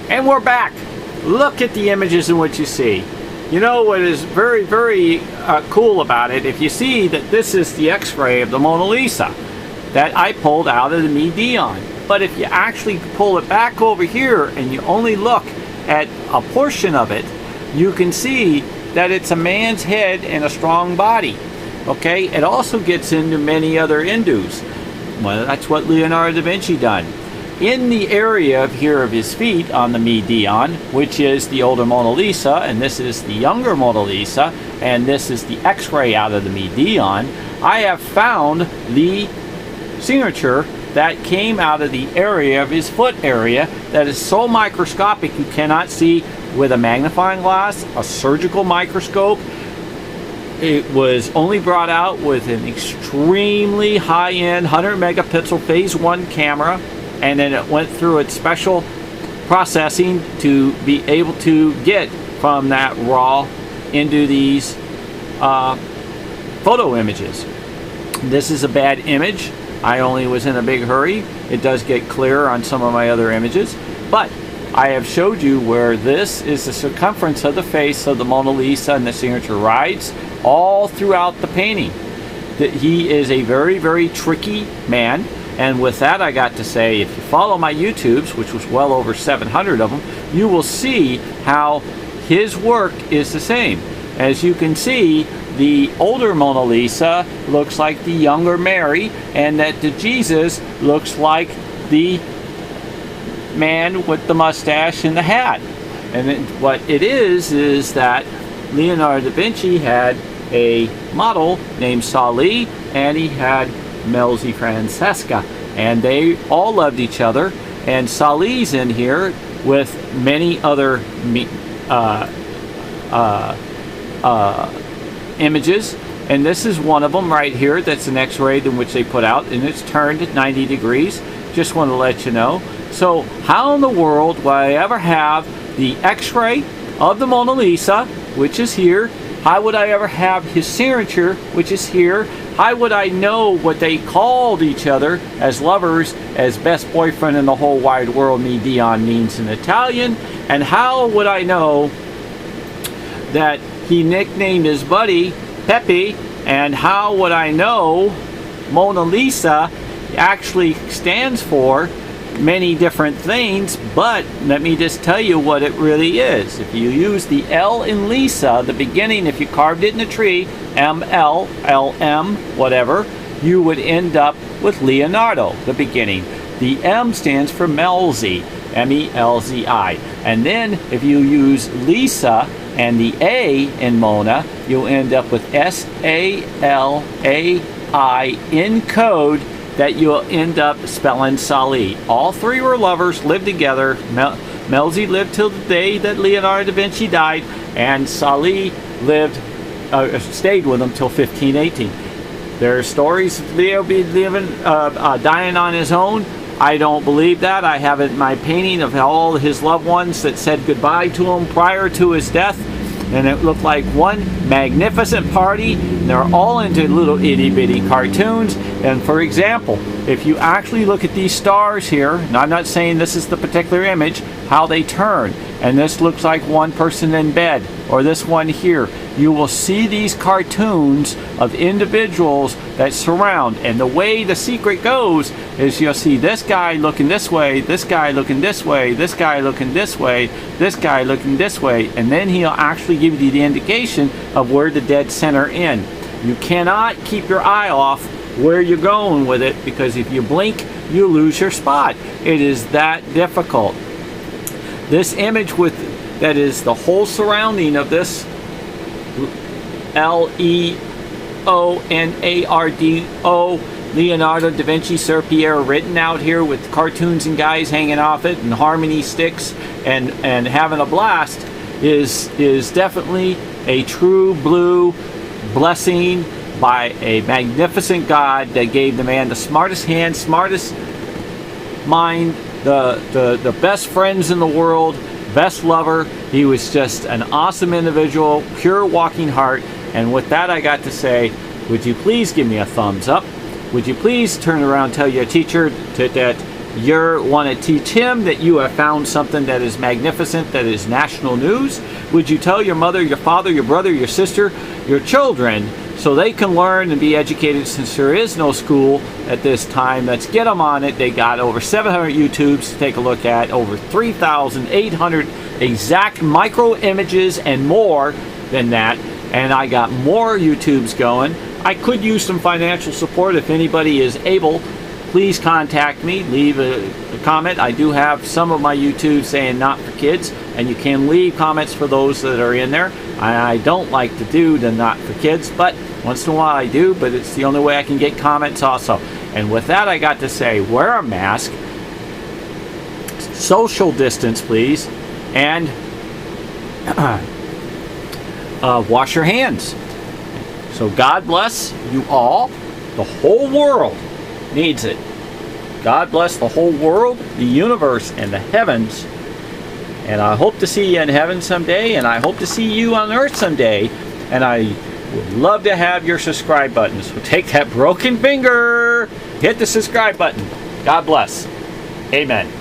And we're back. Look at the images in what you see. You know what is very, very cool about it? If you see that this is the X-ray of the Mona Lisa that I pulled out of the MI-DION. But if you actually pull it back over here and you only look at a portion of it, you can see that it's a man's head and a strong body. Okay, it also gets into many other Hindus. Well, that's what Leonardo da Vinci done. In the area of here of his feet on the MI-DION, which is the older Mona Lisa, and this is the younger Mona Lisa, and this is the X-ray out of the MI-DION, I have found the signature that came out of the area of his foot area that is so microscopic you cannot see with a magnifying glass, a surgical microscope. It was only brought out with an extremely high-end 100 megapixel phase 1 camera, and then it went through its special processing to be able to get from that raw into these photo images. This is a bad image. I only was in a big hurry. It does get clearer on some of my other images, but I have showed you where this is the circumference of the face of the Mona Lisa and the signature rides all throughout the painting. That he is a very, very tricky man. And with that, I got to say, if you follow my YouTubes, which was well over 700 of them, you will see how his work is the same. As you can see, the older Mona Lisa looks like the younger Mary, and that the Jesus looks like the man with the mustache and the hat. And then what it is that Leonardo da Vinci had a model named Sali, and he had Melzi Francesca, and they all loved each other. And Sali's in here with many other images, and this is one of them right here. That's an X-ray in which they put out, and it's turned at 90 degrees. Just want to let you know. So how in the world will I ever have the X-ray of the Mona Lisa, which is here? How would I ever have his signature, which is here? How would I know what they called each other as lovers, as best boyfriend in the whole wide world, MI-DION means in Italian? And how would I know that he nicknamed his buddy Pepe? And how would I know Mona Lisa actually stands for many different things? But let me just tell you what it really is. If you use the L in Lisa, the beginning, if you carved it in a tree, ML, LM, whatever, you would end up with Leonardo, the beginning. The M stands for Melzi, M-E-L-Z-I. And then if you use Lisa and the A in Mona, you'll end up with S-A-L-A-I in code, that you'll end up spelling Sali. All three were lovers, lived together. Melzi lived till the day that Leonardo da Vinci died, and Sali stayed with him till 1518. There are stories of Leo dying on his own. I don't believe that. I have it in my painting of all his loved ones that said goodbye to him prior to his death. And it looked like one magnificent party. And they're all into little itty-bitty cartoons. And for example, if you actually look at these stars here, and I'm not saying this is the particular image, how they turn. And this looks like one person in bed, or this one here. You will see these cartoons of individuals that surround. And the way the secret goes is you'll see this guy looking this way, this guy looking this way, this guy looking this way, this guy looking this way, and then he'll actually give you the indication of where the dead center in. You cannot keep your eye off where you're going with it, because if you blink, you lose your spot. It is that difficult. This image that is the whole surrounding of this L-E-O-N-A-R-D-O, Leonardo da Vinci Sir Pierre, written out here with cartoons and guys hanging off it and harmony sticks and having a blast, is definitely a true blue blessing by a magnificent God that gave the man the smartest hand, smartest mind, the best friends in the world, best lover. He was just an awesome individual, pure walking heart. And with that, I got to say, would you please give me a thumbs up? Would you please turn around and tell your teacher that you want to teach him that you have found something that is magnificent, that is national news? Would you tell your mother, your father, your brother, your sister, your children, so they can learn and be educated, since there is no school at this time? Let's get them on it. They got over 700 Utubes to take a look at, over 3,800 exact micro images and more than that. And I got more Utubes going. I could use some financial support. If anybody is able, please contact me, leave a comment. I do have some of my YouTube saying not for kids, and you can leave comments for those that are in there. I don't like to do the not for kids, but once in a while I do, but it's the only way I can get comments also. And with that, I got to say, wear a mask, social distance please, and wash your hands. So God bless you all. The whole world needs it. God bless the whole world, the universe, and the heavens. And I hope to see you in heaven someday, and I hope to see you on earth someday. And I would love to have your subscribe button. So take that broken finger, hit the subscribe button. God bless. Amen.